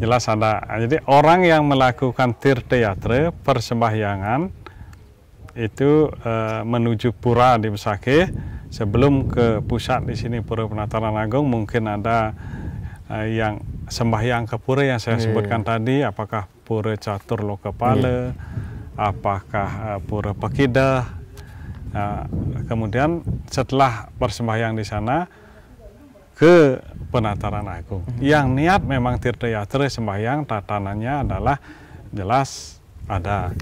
Jelas ada. Jadi orang yang melakukan tirtayatra persembahyangan itu menuju pura di Besakih, sebelum ke pusat di sini Pura Penataran Agung, mungkin ada yang sembahyang ke pura yang saya sebutkan tadi, apakah Pura Catur Lokapala, apakah Pura Pakidah. Kemudian setelah persembahyang di sana ke Penataran Agung. Yang niat memang tirtayatra sembahyang, tatanannya adalah jelas ada.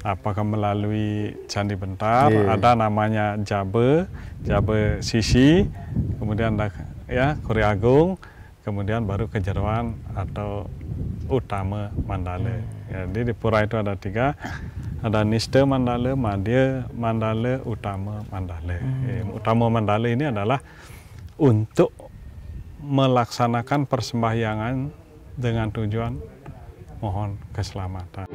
Apakah melalui Candi Bentar, ada namanya Jabe Sisi, kemudian ada ya Kuri Agung, kemudian baru Kejeruan atau Utama Mandala. Jadi di pura itu ada 3, ada Nista Mandala, Madya Mandala, Utama Mandala. Utama Mandala ini adalah untuk melaksanakan persembahyangan dengan tujuan mohon keselamatan.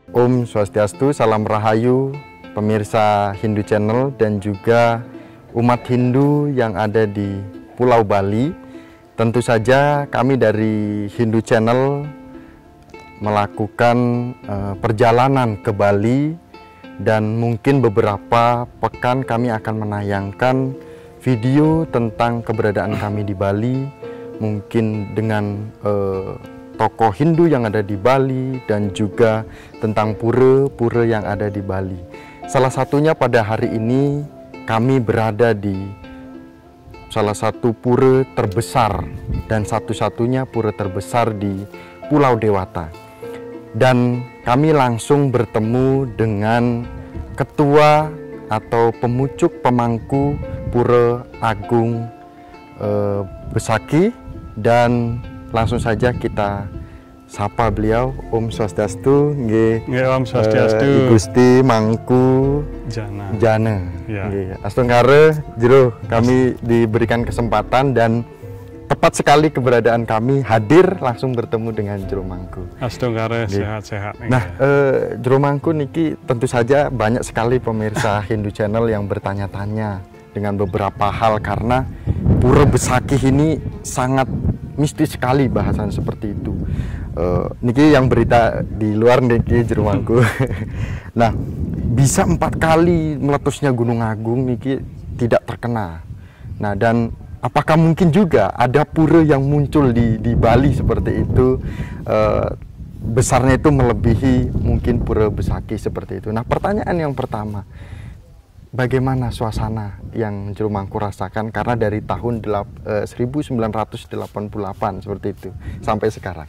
Om Swastiastu, salam rahayu pemirsa Hindu Channel dan juga umat Hindu yang ada di Pulau Bali. Tentu saja kami dari Hindu Channel melakukan perjalanan ke Bali, dan mungkin beberapa pekan kami akan menayangkan video tentang keberadaan kami di Bali, mungkin dengan tokoh Hindu yang ada di Bali dan juga tentang pura-pura yang ada di Bali. Salah satunya pada hari ini kami berada di salah satu pura terbesar dan satu-satunya pura terbesar di Pulau Dewata. Dan kami langsung bertemu dengan ketua atau pemucuk pemangku Pura Agung Besakih, dan langsung saja kita sapa beliau. Om Swastiastu. Om Swastiastu. Gusti Mangku Jana. Astungkara jero kami diberikan kesempatan dan tepat sekali keberadaan kami hadir langsung bertemu dengan Jero Mangku. Astungkara sehat-sehat. Nah, Jero Mangku niki tentu saja banyak sekali pemirsa Hindu Channel yang bertanya-tanya dengan beberapa hal, karena Pura Besakih ini sangat mistis sekali bahasan seperti itu. Niki yang berita di luar niki Jero Mangku. Nah, bisa 4 kali meletusnya Gunung Agung niki tidak terkena. Nah, dan apakah mungkin juga ada pura yang muncul di Bali seperti itu, besarnya itu melebihi mungkin Pura Besakih seperti itu. Nah, pertanyaan yang pertama, bagaimana suasana yang Jero Mangku rasakan, karena dari tahun 1988 seperti itu sampai sekarang.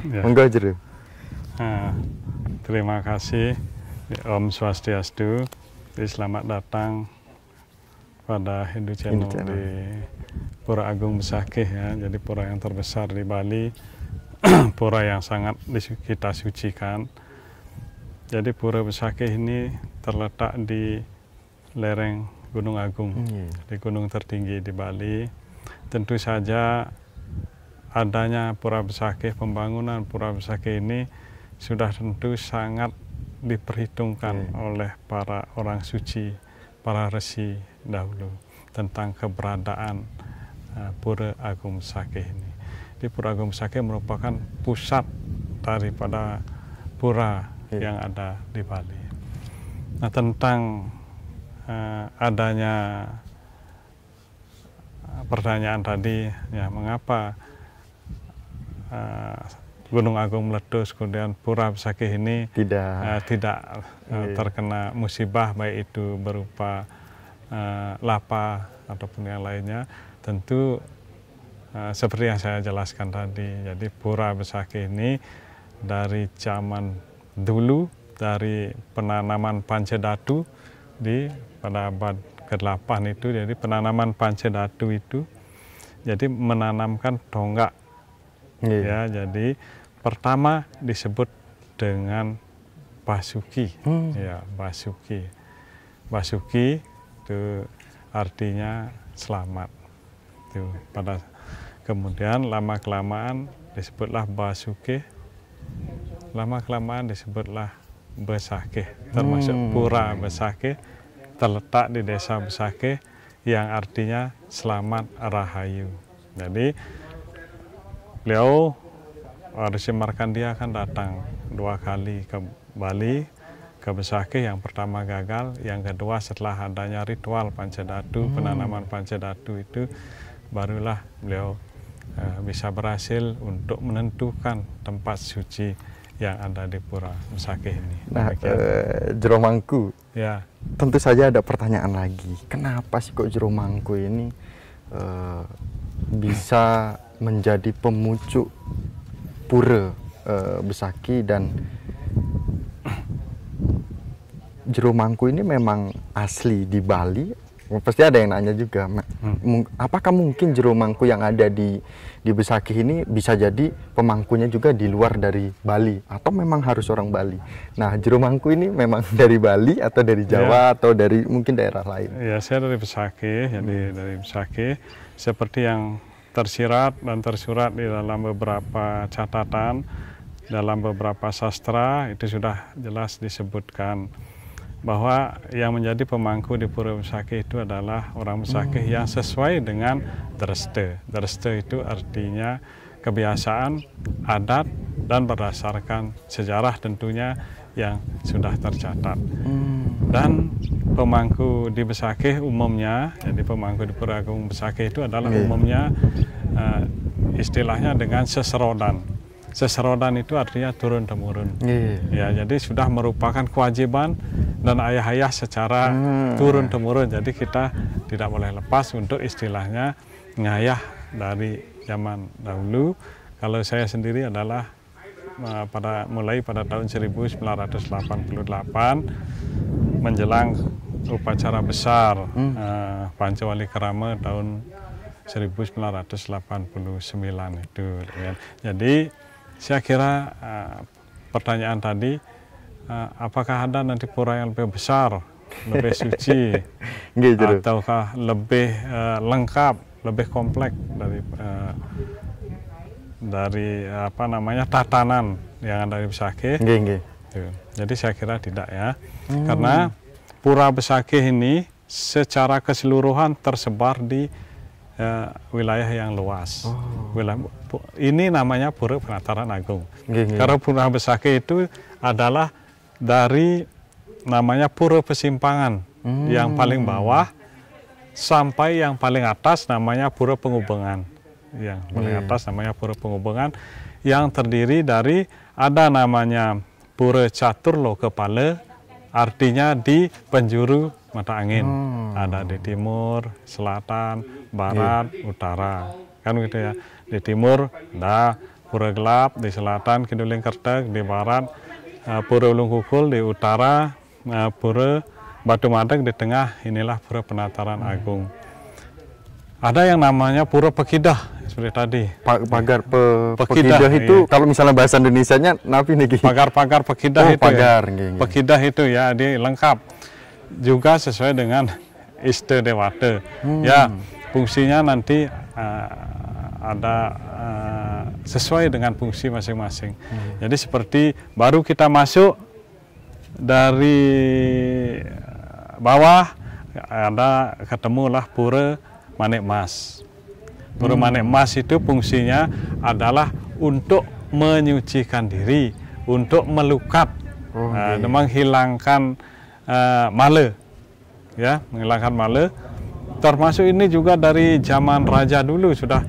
Monggo Jero. Terima kasih Om Swastiastu. Selamat datang pada Hindu Channel di Pura Agung Besakih ya. Jadi pura yang terbesar di Bali, pura yang sangat kita sucikan. Jadi Pura Besakih ini terletak di lereng Gunung Agung, di gunung tertinggi di Bali. Tentu saja adanya Pura Besakih, pembangunan Pura Besakih ini sudah tentu sangat diperhitungkan oleh para orang suci, para resi dahulu tentang keberadaan Pura Agung Besakih ini. Di Pura Agung Besakih merupakan pusat daripada pura yang ada di Bali. Nah, tentang adanya pertanyaan tadi, ya mengapa Gunung Agung meletus kemudian Pura Besakih ini tidak terkena musibah, baik itu berupa lapa ataupun yang lainnya. Tentu seperti yang saya jelaskan tadi, jadi Pura Besakih ini dari zaman dulu, dari penanaman Pancadatu pada abad ke-8 itu, jadi penanaman Pancadatu itu jadi menanamkan tonggak. Ya, jadi pertama disebut dengan Basuki. Ya, Basuki. Basuki itu artinya selamat. Itu kemudian lama kelamaan disebutlah Basuki. Lama kelamaan disebutlah Besakih, termasuk Pura Besakih terletak di desa Besakih yang artinya selamat rahayu. Jadi beliau Resi Markandia akan datang 2 kali ke Bali, ke Besakih. Yang pertama gagal, yang kedua setelah adanya ritual Pancadatu, penanaman Pancadatu itu barulah beliau bisa berhasil untuk menentukan tempat suci yang ada di Pura Besakih ini. Nah, Jero Mangku, ya, tentu saja ada pertanyaan lagi. Kenapa sih kok Jero Mangku ini bisa menjadi pemucuk Pura Besakih, dan Jero Mangku ini memang asli di Bali? Pasti ada yang nanya juga, apakah mungkin Jero Mangku yang ada di Besakih ini bisa jadi pemangkunya juga di luar dari Bali, atau memang harus orang Bali? Nah, Jero Mangku ini memang dari Bali atau dari Jawa, atau dari mungkin daerah lain? Ya, saya dari Besakih, jadi dari Besakih, seperti yang tersirat dan tersurat di dalam beberapa catatan, dalam beberapa sastra itu sudah jelas disebutkan bahwa yang menjadi pemangku di Pura Besakih itu adalah orang Besakih yang sesuai dengan Dreste. Dreste itu artinya kebiasaan, adat, dan berdasarkan sejarah tentunya yang sudah tercatat. Dan pemangku di Besakih umumnya, jadi pemangku di Pura Agung Besakih itu adalah umumnya istilahnya dengan seserodan. Seserodan itu artinya turun-temurun. Ya, jadi sudah merupakan kewajiban dan ayah-ayah secara turun-temurun. Jadi kita tidak boleh lepas untuk istilahnya ngayah dari zaman dahulu. Kalau saya sendiri adalah mulai pada tahun 1988 menjelang upacara besar Pancawali Kerama tahun 1989 itu. Jadi saya kira pertanyaan tadi, apakah ada nanti pura yang lebih besar, lebih suci, ataukah lebih lengkap, lebih kompleks dari apa namanya tatanan yang ada di Besakih? Jadi saya kira tidak ya, karena Pura Besakih ini secara keseluruhan tersebar di wilayah yang luas. Ini namanya Pura Penataran Agung. Karena Pura Besakih itu adalah dari namanya Pura Pesimpangan yang paling bawah sampai yang paling atas namanya Pura Pengubengan. Yang paling atas namanya Pura Pengubengan, yang terdiri dari ada namanya Pura Caturlo Kepala, artinya di penjuru mata angin. Ada di timur, selatan, barat, utara. Kan gitu ya. Di timur ada Pura Gelap, di selatan Kiduling Kertek, di barat Pura Ulung Kukul, di utara Pura Batu Madeg, di tengah inilah Pura Penataran Agung. Ada yang namanya Pura Pekidah seperti tadi. Pagar Pekidah itu kalau misalnya bahasa Indonesianya napi nih? Pagar Pekidah itu. Pagar. Pekidah itu ya, dia lengkap. Juga sesuai dengan Iste Dewata. Ya, fungsinya nanti ada sesuai dengan fungsi masing-masing. Jadi seperti baru kita masuk dari bawah, ada ketemulah Pura Manik Mas. Pura Manik Mas itu fungsinya adalah untuk menyucikan diri, untuk melukat, menghilangkan male, ya, menghilangkan male. Termasuk ini juga dari zaman raja dulu sudah,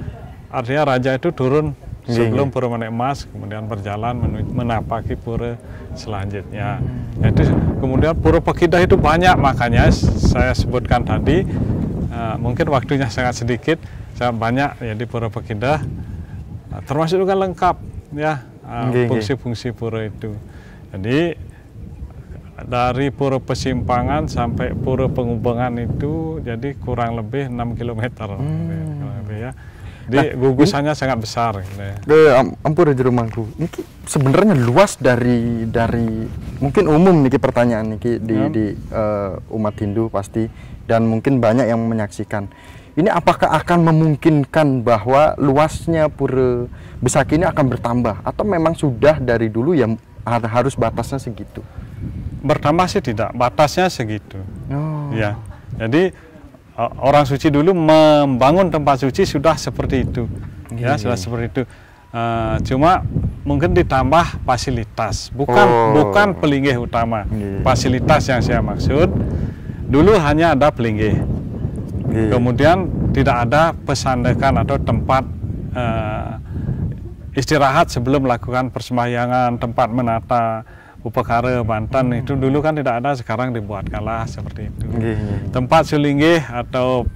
artinya raja itu turun sebelum Pura Manik Mas, kemudian berjalan menapaki pura selanjutnya. Itu kemudian Pura Pekidah itu banyak, makanya saya sebutkan tadi. Mungkin waktunya sangat sedikit, sangat banyak ya di Pura Pekidah, termasuk juga lengkap ya fungsi-fungsi pura itu. Jadi dari Pura Pesimpangan sampai Pura Pengubengan itu jadi kurang lebih 6 km ya. Jadi gugusannya sangat besar. Ampun Jero Mangku, ini sebenarnya luas dari mungkin umum nih pertanyaan nih di umat Hindu pasti, dan mungkin banyak yang menyaksikan. Ini apakah akan memungkinkan bahwa luasnya Pura Besakih ini akan bertambah, atau memang sudah dari dulu ya harus batasnya segitu? bertambah sih tidak, batasnya segitu. Oh. Ya, jadi orang suci dulu membangun tempat suci sudah seperti itu, ya sudah seperti itu. Cuma mungkin ditambah fasilitas, bukan pelinggih utama. Fasilitas yang saya maksud, dulu hanya ada pelinggih, kemudian tidak ada pesandekan atau tempat istirahat sebelum melakukan persembahyangan, tempat menata upakara Banten itu dulu kan tidak ada, sekarang dibuatkanlah seperti itu. Tempat sulinggih atau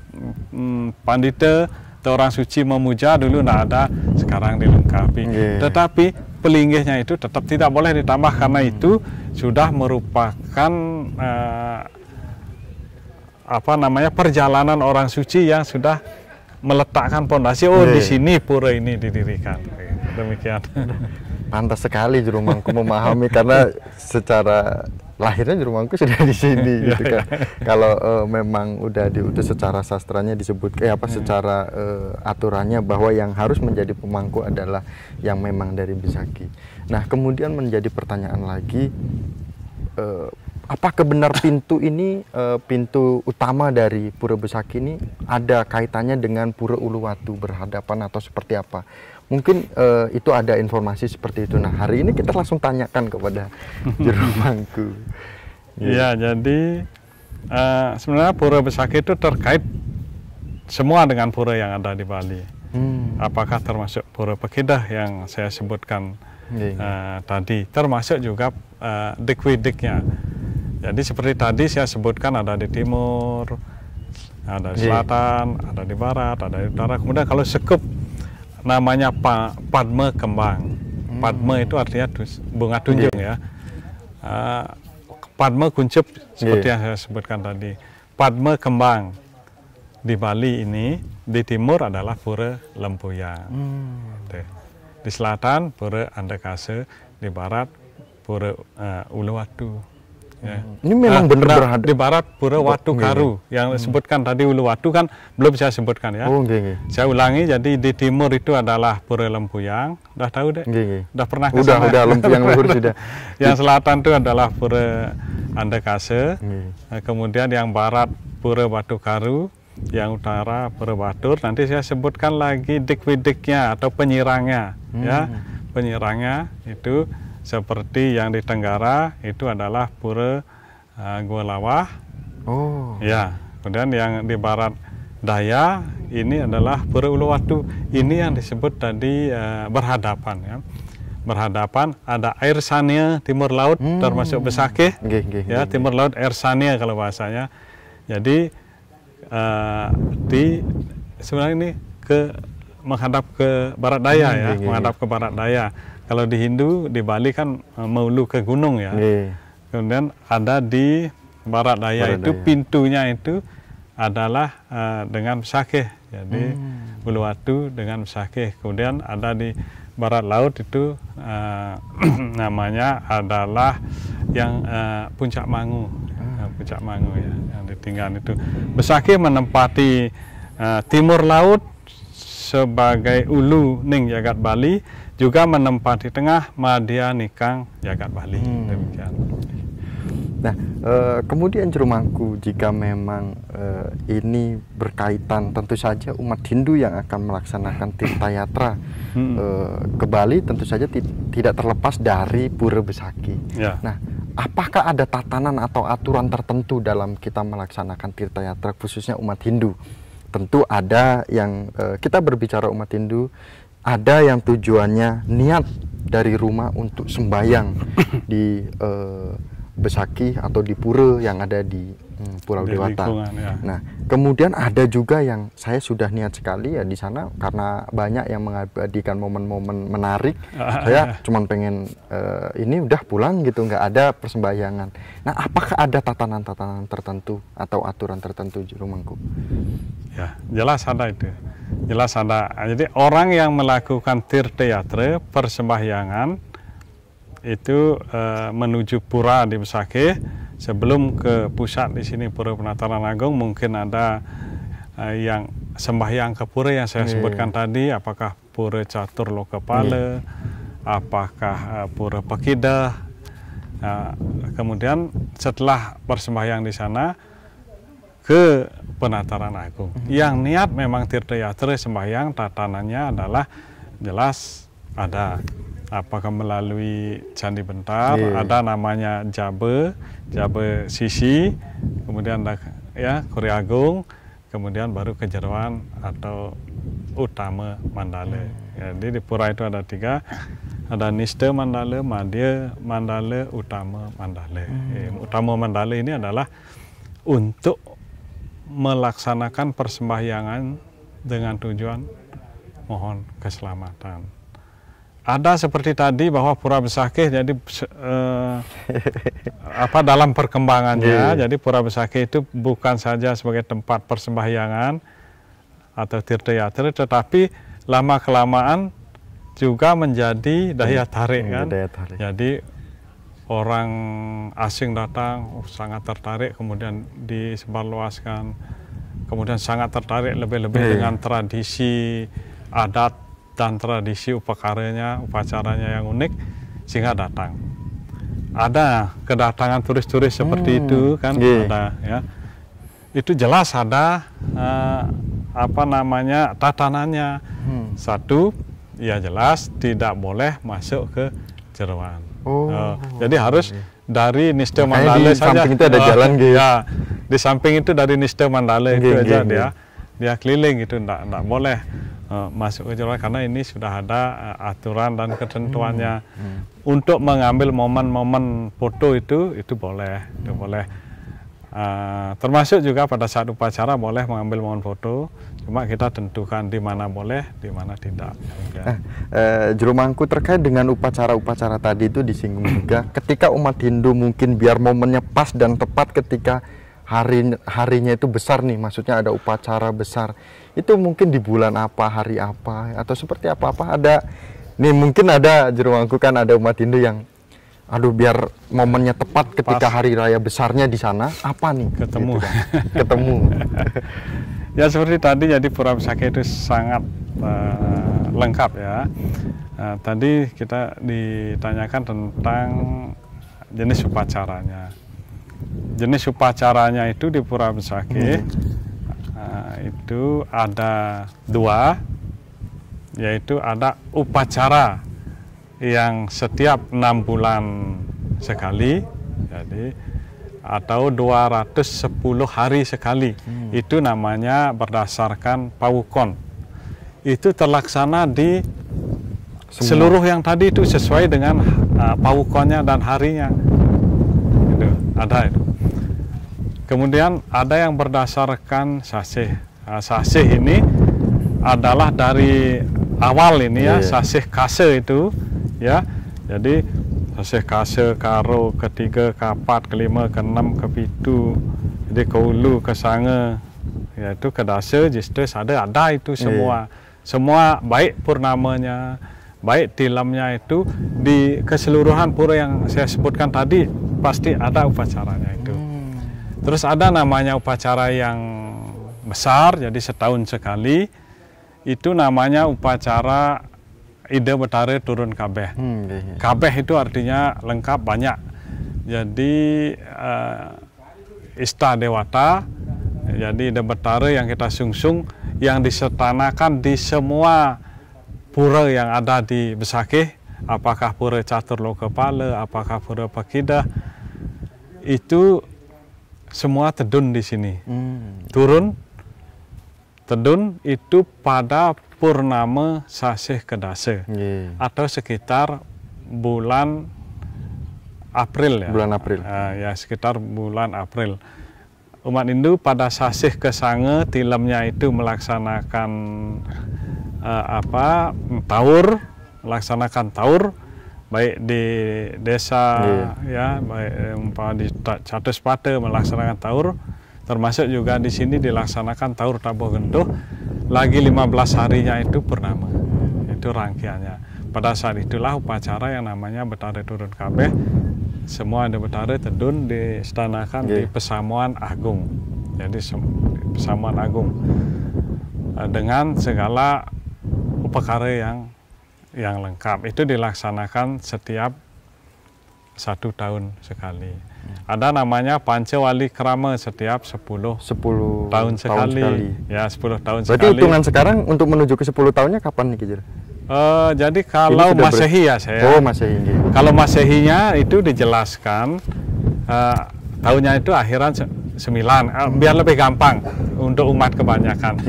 pandita atau orang suci memuja dulu tidak ada, sekarang dilengkapi. Tetapi pelinggihnya itu tetap tidak boleh ditambah karena itu sudah merupakan perjalanan orang suci yang sudah meletakkan pondasi. Di sini pura ini didirikan. Demikian. Pantas sekali Juru Mangku memahami karena secara lahirnya Juru Mangku sudah di sini gitu kan. Kalau memang udah diutus secara sastranya disebut secara aturannya bahwa yang harus menjadi pemangku adalah yang memang dari Besaki. Nah, kemudian menjadi pertanyaan lagi, apakah benar pintu ini, pintu utama dari Pura Besaki ini ada kaitannya dengan Pura Uluwatu berhadapan atau seperti apa? Mungkin itu ada informasi seperti itu. Nah, hari ini kita langsung tanyakan kepada Juru Mangku. Ya, jadi sebenarnya Pura Besaki itu terkait semua dengan pura yang ada di Bali. Apakah termasuk Pura Pekidah yang saya sebutkan tadi, termasuk juga dik-widiknya. Jadi seperti tadi saya sebutkan ada di timur, ada di selatan, ada di barat, ada di utara. Kemudian kalau sekup namanya Padma Kembang. Padma itu artinya bunga tunjung ya. Padma kuncup seperti yang saya sebutkan tadi. Padma Kembang di Bali ini, di timur adalah Pura Lempuyang. Di selatan Pura Andekase, di barat Pura Uluwatu. Ya. Ini memang benar berhadapan. Di barat Pura Watu Karu yang disebutkan tadi Uluwatu kan belum saya sebutkan ya. Saya ulangi, jadi di timur itu adalah Pura Lempuyang. Udah tahu deh? Udah pernah ke sana? Udah Lempuyang luhur sudah. Yang selatan itu adalah Pura Andekase. Kemudian yang barat Pura Watu Karu, yang utara Pura Batur. Nanti saya sebutkan lagi dik-widiknya atau penyirangnya ya. Penyirangnya itu seperti yang di Tenggara itu adalah Pura Gua Lawah. Ya, kemudian yang di barat daya ini adalah Pura Uluwatu. Ini yang disebut tadi berhadapan ya. Berhadapan ada air sania timur laut termasuk Besaki. Ya, timur laut air sania kalau bahasanya. Jadi sebenarnya ini menghadap ke barat daya ya, menghadap ke barat daya. Kalau di Hindu, di Bali kan meulu ke gunung ya. Kemudian ada di barat daya itu pintunya itu adalah dengan Besaki. Jadi Uluwatu dengan Besaki. Kemudian ada di barat laut itu namanya adalah yang Puncak Mangu. Puncak Mangu ya, yang ditinggal itu. Besaki menempati timur laut sebagai ulu ning jagat Bali, juga menempati tengah Madya Nikang jagat Bali. Demikian. Nah, kemudian Juru Mangku, jika memang ini berkaitan, tentu saja umat Hindu yang akan melaksanakan tirta yatra ke Bali tentu saja tidak terlepas dari Pura Besaki. Nah, apakah ada tatanan atau aturan tertentu dalam kita melaksanakan tirta yatra khususnya umat Hindu? Tentu ada yang kita berbicara umat Hindu, ada yang tujuannya niat dari rumah untuk sembahyang di Besaki atau di pura yang ada di Pulau Dewata. Ya. Nah, kemudian ada juga yang saya sudah niat sekali ya di sana karena banyak yang mengabadikan momen-momen menarik. Saya cuma pengen ini udah pulang gitu, nggak ada persembahyangan. Nah, apakah ada tatanan-tatanan tertentu atau aturan tertentu Juru Mangku? Ya, jelas ada itu. Jelas ada. Jadi orang yang melakukan tirta yatra persembahyangan itu menuju pura di Besaki, sebelum ke pusat di sini Pura Penataran Agung, mungkin ada yang sembahyang ke pura yang saya sebutkan tadi, apakah Pura Catur Lokapala, apakah Pura Pekidah, Nah, kemudian setelah persembahyang di sana ke penataran agung. Yang niat memang Tirta Yatra sembahyang, tatanannya adalah jelas ada. Apakah melalui Candi Bentar, ada namanya Jabe Sisi, kemudian ada ya Kuri Agung, kemudian baru Kejeruan atau Utama Mandala. Jadi di pura itu ada 3, ada Nista Mandala, Madya Mandala, Utama Mandala. Utama Mandala ini adalah untuk melaksanakan persembahyangan dengan tujuan mohon keselamatan. Ada seperti tadi bahwa Pura Besakih jadi dalam perkembangannya, jadi Pura Besakih itu bukan saja sebagai tempat persembahyangan atau Tirta Yatra, tetapi lama kelamaan juga menjadi daya tarik kan. Jadi orang asing datang sangat tertarik, kemudian disebarluaskan, kemudian sangat tertarik lebih-lebih dengan tradisi adat dan tradisi upacaranya yang unik, sehingga datang. Ada kedatangan turis-turis seperti itu kan, ada ya. Itu jelas ada tatanannya. Satu, ya jelas tidak boleh masuk ke Jeruan. Jadi harus dari Nista Mandala saja. Di samping itu ada jalan ya. Di samping itu dari Nista Mandala itu aja dia keliling itu enggak boleh masuk ke Jeruan, karena ini sudah ada aturan dan ketentuannya. Untuk mengambil momen-momen foto itu boleh, termasuk juga pada saat upacara boleh mengambil momen foto, cuma kita tentukan di mana boleh, di mana tidak. Juru Mangku, terkait dengan upacara-upacara tadi itu disinggung juga, ketika umat Hindu mungkin biar momennya pas dan tepat ketika harinya itu besar nih, maksudnya ada upacara besar, itu mungkin di bulan apa, hari apa, atau seperti apa ada nih, mungkin ada Juru Mangku kan, ada umat Hindu yang aduh biar momennya tepat ketika hari raya besarnya di sana, apa nih ketemu gitu kan? Ketemu ya seperti tadi, jadi Pura Besakih itu sangat lengkap ya. Tadi kita ditanyakan tentang jenis upacaranya. Jenis upacaranya itu di Pura Besakih itu ada 2, yaitu ada upacara yang setiap 6 bulan sekali, jadi atau 210 hari sekali. Itu namanya berdasarkan pawukon. Itu terlaksana di seluruh yang tadi itu sesuai dengan pawukonnya dan harinya. Ada itu. Kemudian ada yang berdasarkan sasih. Sasih ini adalah dari awal ini ya, sasih kase itu ya. Jadi sasih kase, karo, ketiga, keempat, kelima, keenam, kepitu, jadi keulu, kesange, yaitu kedasa, jista, sada, ada itu semua. Semua baik purnamanya, baik tilamnya itu di keseluruhan pura yang saya sebutkan tadi pasti ada upacaranya itu. Terus ada namanya upacara yang besar, jadi setahun sekali, itu namanya upacara Ida Betara turun kabeh. Kabeh itu artinya lengkap, banyak. Jadi Ista Dewata, jadi Ida Betara yang kita sungsung, yang disertanakan di semua pura yang ada di Besakih, apakah Pura Catur Lokapala, apakah Pura Pakidah, itu semua tedun di sini. Turun, tedun itu pada purnama sasih kedasa, atau sekitar bulan April ya. Bulan April. Ya sekitar bulan April. Umat Hindu pada sasih kesange tilamnya itu melaksanakan taur, melaksanakan taur, baik di desa ya, baik di Catus Pate melaksanakan taur, termasuk juga di sini dilaksanakan taur Tabuh Gentuh, lagi 15 harinya itu purnama, itu rangkaiannya. Pada saat itulah upacara yang namanya Betara Turun Kabeh, semua ada Betara tedun diistanakan di Pesamuan Agung, jadi Pesamuan Agung dengan segala upacara yang lengkap. Itu dilaksanakan setiap 1 tahun sekali. Ada namanya Pancawali Krama setiap 10 tahun sekali. Ya, 10 tahun Berarti sekali. hitungan sekarang untuk menuju ke 10 tahunnya kapan nih Kijur? Jadi kalau Masehi ya saya. Oh, Masehi. Kalau Masehinya itu dijelaskan tahunnya itu akhiran 9, biar lebih gampang untuk umat kebanyakan.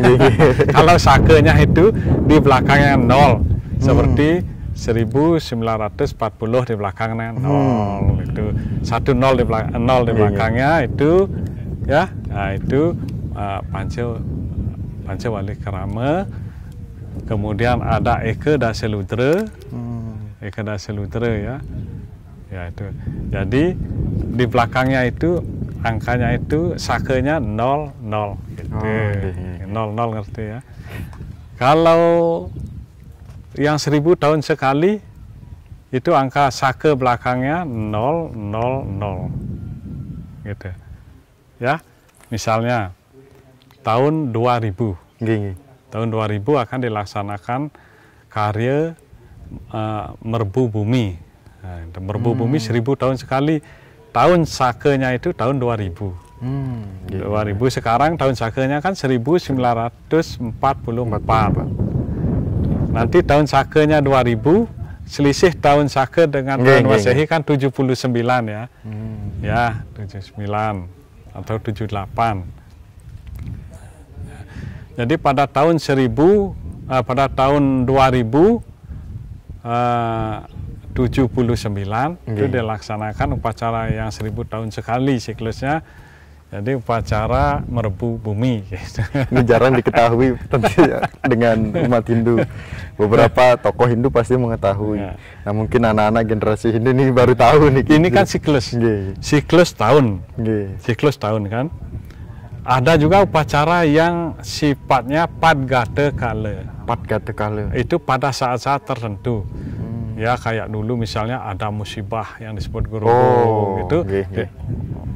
Kalau sakenya itu di belakangnya 0, seperti 1940 di belakangnya 0, itu 10 di belakangnya itu ya, nah itu Pancawali Krama. Kemudian ada Eka Daseludra, Eka Daseludra ya, ya itu. Jadi di belakangnya itu angkanya itu sakenya 00 gitu. 00 ngerti ya. Kalau yang 1000 tahun sekali itu angka sake belakangnya 000 gitu. Ya. Misalnya tahun 2000. Tahun 2000 akan dilaksanakan karya merbu bumi. Nah, merbu bumi 1000 tahun sekali. Tahun sakenya itu tahun 2000. 2000 sekarang tahun sakenya kan 1944. Nanti tahun sakenya 2000, selisih tahun sake dengan tahun Masehi kan 79 ya. Ya, 79 atau 78. Jadi pada tahun 2079 itu dilaksanakan upacara yang 1000 tahun sekali siklusnya. Jadi upacara merbu bumi. Gitu. Ini jarang diketahui tentu ya, dengan umat Hindu. Beberapa tokoh Hindu pasti mengetahui. Ya. Nah mungkin anak-anak generasi Hindu ini baru tahu nih. Ini kan siklus, siklus tahun, siklus tahun kan. Ada juga upacara yang sifatnya Padgata Kala. Padgata Kala. Itu pada saat-saat tertentu. Ya kayak dulu misalnya ada musibah yang disebut Guru gitu.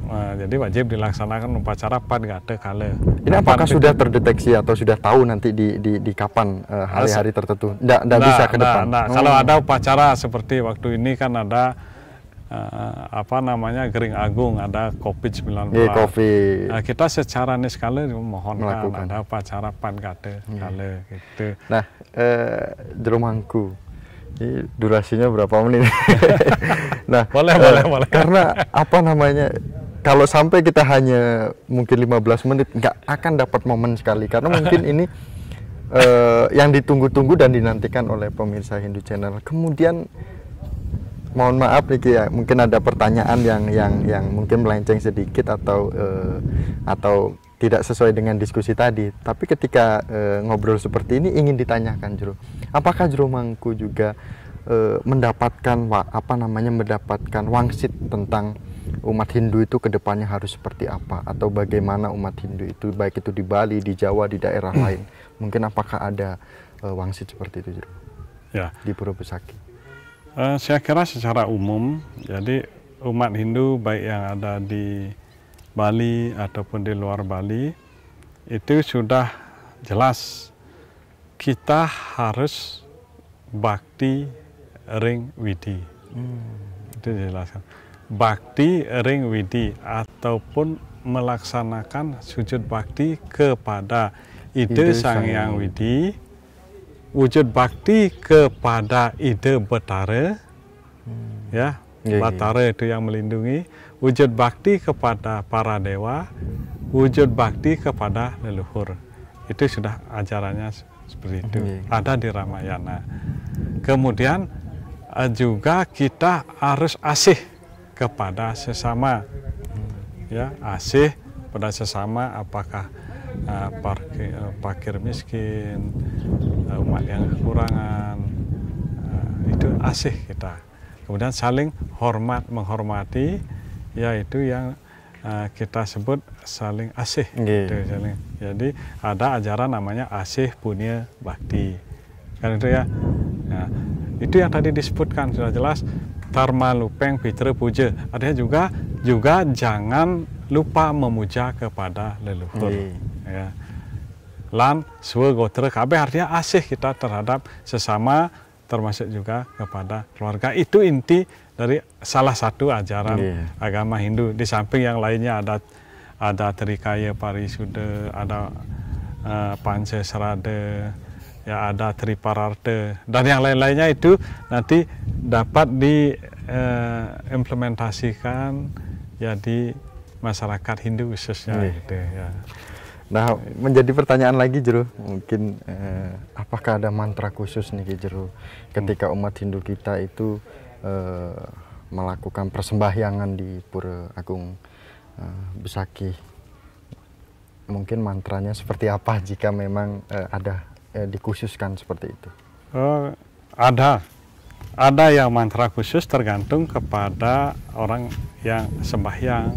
Nah, jadi wajib dilaksanakan upacara Padgata Kala. Ini apakah sudah terdeteksi atau sudah tahu nanti di kapan hari-hari tertentu? Nggak bisa ke depan. Kalau ada upacara seperti waktu ini kan ada apa namanya Gering Agung, ada COVID-19. Nah, kita secara niskala memohonkan ada upacara Padgata Kala gitu. Nah, Jeromangku, ini durasinya berapa menit? Nah, boleh. Karena apa namanya? Kalau sampai kita hanya mungkin 15 menit, nggak akan dapat momen sekali. Karena mungkin ini yang ditunggu-tunggu dan dinantikan oleh pemirsa Hindu Channel. Kemudian, mohon maaf nih ya, mungkin ada pertanyaan yang mungkin melenceng sedikit atau tidak sesuai dengan diskusi tadi. Tapi ketika ngobrol seperti ini ingin ditanyakan, Jero, apakah Jeromangku juga mendapatkan wangsit tentang umat Hindu itu kedepannya harus seperti apa, atau bagaimana umat Hindu itu baik itu di Bali, di Jawa, di daerah lain, mungkin apakah ada wangsit seperti itu, Jero? Ya. Di Pura Besaki. Saya kira secara umum, jadi umat Hindu baik yang ada di Bali ataupun di luar Bali itu sudah jelas kita harus bakti ring widi. Itu dijelaskan. Bakti ring widi ataupun melaksanakan sujud bakti kepada ide Sang Hyang Widi, wujud bakti kepada ide Batara, ya, Batara itu yang melindungi, wujud bakti kepada para dewa, wujud bakti kepada leluhur. Itu sudah ajarannya seperti itu, ada di Ramayana. Kemudian juga kita harus asih kepada sesama, ya, asih pada sesama, apakah fakir miskin, umat yang kekurangan, itu asih kita. Kemudian saling hormat menghormati, yaitu yang kita sebut saling asih. Gitu, saling. Jadi ada ajaran namanya asih punya bakti, kan itu ya. Nah, itu yang tadi disebutkan sudah jelas. Dharma lupeng pitra puja. Artinya juga jangan lupa memuja kepada leluhur. Ya. Lan suwe gotra kabeh, artinya asih kita terhadap sesama, termasuk juga kepada keluarga. Itu inti dari salah satu ajaran agama Hindu. Di samping yang lainnya ada Trikaya Parisuddha, ada Pancasrada, ya ada Tripararta, dan yang lain-lainnya itu nanti dapat diimplementasikan ya di masyarakat Hindu khususnya gitu ya. Nah, menjadi pertanyaan lagi Jero, mungkin apakah ada mantra khusus nih Jero ketika umat Hindu kita itu melakukan persembahyangan di Pura Agung Besaki? Mungkin mantranya seperti apa jika memang ada dikhususkan seperti itu? Ada yang mantra khusus tergantung kepada orang yang sembahyang.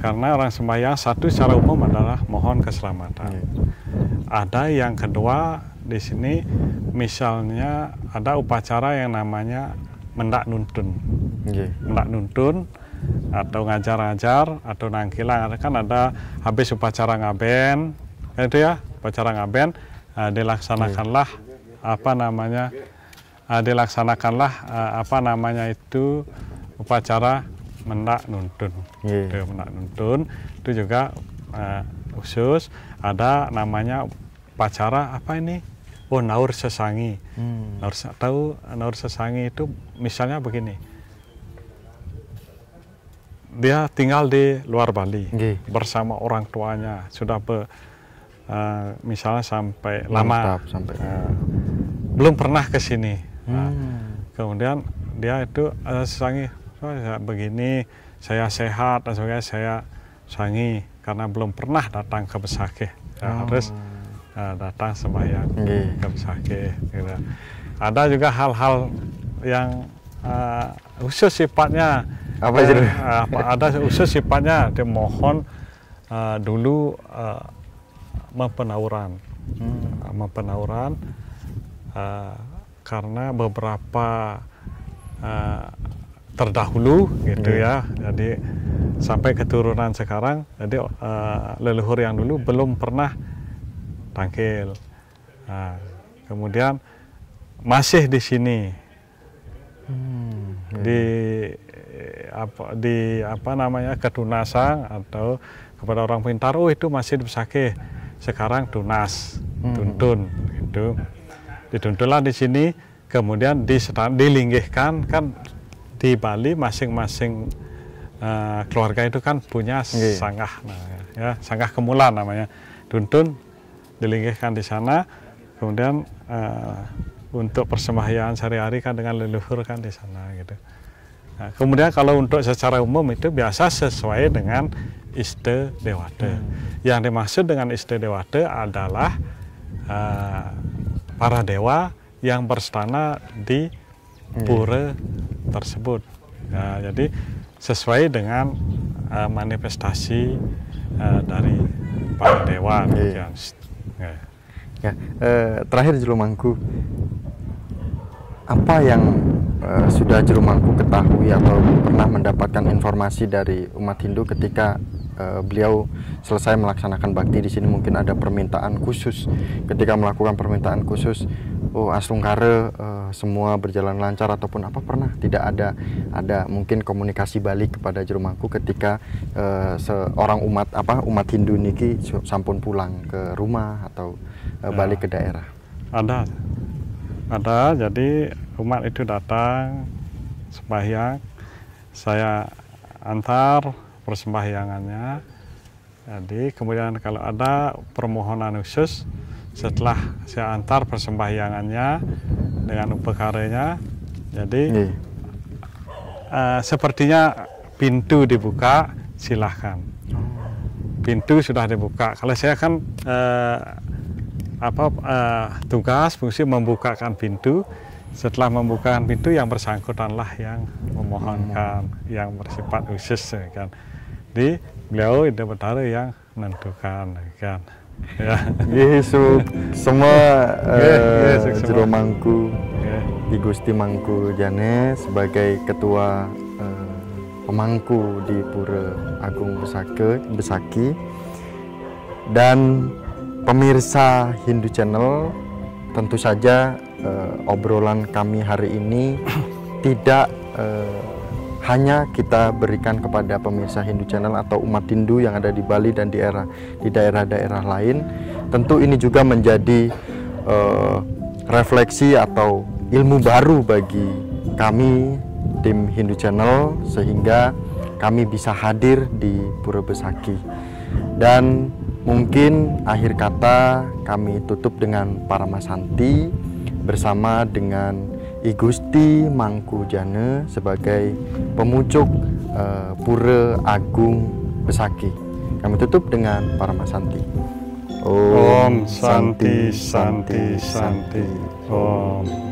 Karena orang sembahyang satu secara umum adalah mohon keselamatan. Ada yang kedua di sini, misalnya ada upacara yang namanya mendak nuntun. Mendak nuntun atau ngajar-ngajar atau nangkilang, kan ada habis upacara ngaben, itu ya, upacara ngaben dilaksanakanlah itu upacara mendak nuntun. Mendak nuntun itu juga khusus. Ada namanya upacara apa ini? Oh, naur sesangi. Naur sesangi itu misalnya begini. Dia tinggal di luar Bali bersama orang tuanya, sudah misalnya sampai lama, belum pernah ke sini. Kemudian dia itu sesangi, begini, saya sehat dan sebagainya, saya sangi karena belum pernah datang ke Besaki, harus datang sembahyang ke Besaki. Gitu. Ada juga hal-hal yang khusus sifatnya. Ada khusus sifatnya, dia mohon dulu mempenauran, karena beberapa terdahulu gitu ya, jadi sampai keturunan sekarang, jadi leluhur yang dulu belum pernah tangkil, kemudian masih di sini. Di ketunasan atau kepada orang pintar, oh itu masih di Besaki, sekarang tunas, tuntun gitu. Dituntunlah di sini, kemudian dilinggihkan. Kan di Bali masing-masing keluarga itu kan punya sanggah, ya, sanggah kemulan namanya. Tuntun dilinggihkan di sana, kemudian untuk persembahyangan sehari-hari kan dengan leluhur kan di sana gitu. Nah, kemudian kalau untuk secara umum itu biasa sesuai dengan Iste Dewata. Yang dimaksud dengan Iste Dewata adalah para dewa yang berstana di pura tersebut. Nah, jadi sesuai dengan manifestasi dari para dewa. Terakhir Jero Mangku, apa yang sudah Jero Mangku ketahui atau pernah mendapatkan informasi dari umat Hindu ketika beliau selesai melaksanakan bakti di sini? Mungkin ada permintaan khusus ketika melakukan permintaan khusus, oh Aslungkare semua berjalan lancar ataupun apa, pernah tidak ada mungkin komunikasi balik kepada Jero Mangku ketika seorang umat Hindu niki sampun pulang ke rumah atau balik ke daerah? Ada, jadi umat itu datang sembahyang, saya antar persembahyangannya. Jadi kemudian kalau ada permohonan khusus, setelah saya antar persembahyangannya dengan upakaranya, jadi sepertinya pintu dibuka, silahkan. Pintu sudah dibuka. Kalau saya kan tugas fungsi membukakan pintu. Setelah membukakan pintu, yang bersangkutanlah yang memohonkan, yang bersifat khusus kan. Di beliau itu betara yang menentukan kan. Ya. Semua Jero Mangku, Di Gusti Mangku Jane sebagai ketua pemangku di Pura Agung Besaki, dan pemirsa Hindu Channel, tentu saja obrolan kami hari ini tidak hanya kita berikan kepada pemirsa Hindu Channel atau umat Hindu yang ada di Bali dan di daerah-daerah lain. Tentu ini juga menjadi refleksi atau ilmu baru bagi kami tim Hindu Channel, sehingga kami bisa hadir di Pura Besaki. Dan mungkin akhir kata kami tutup dengan Paramasanti bersama dengan I Gusti Mangkujana sebagai pemucuk Pura Agung Besaki. Kami tutup dengan Paramasanti. Om Santi Santi Santi Om.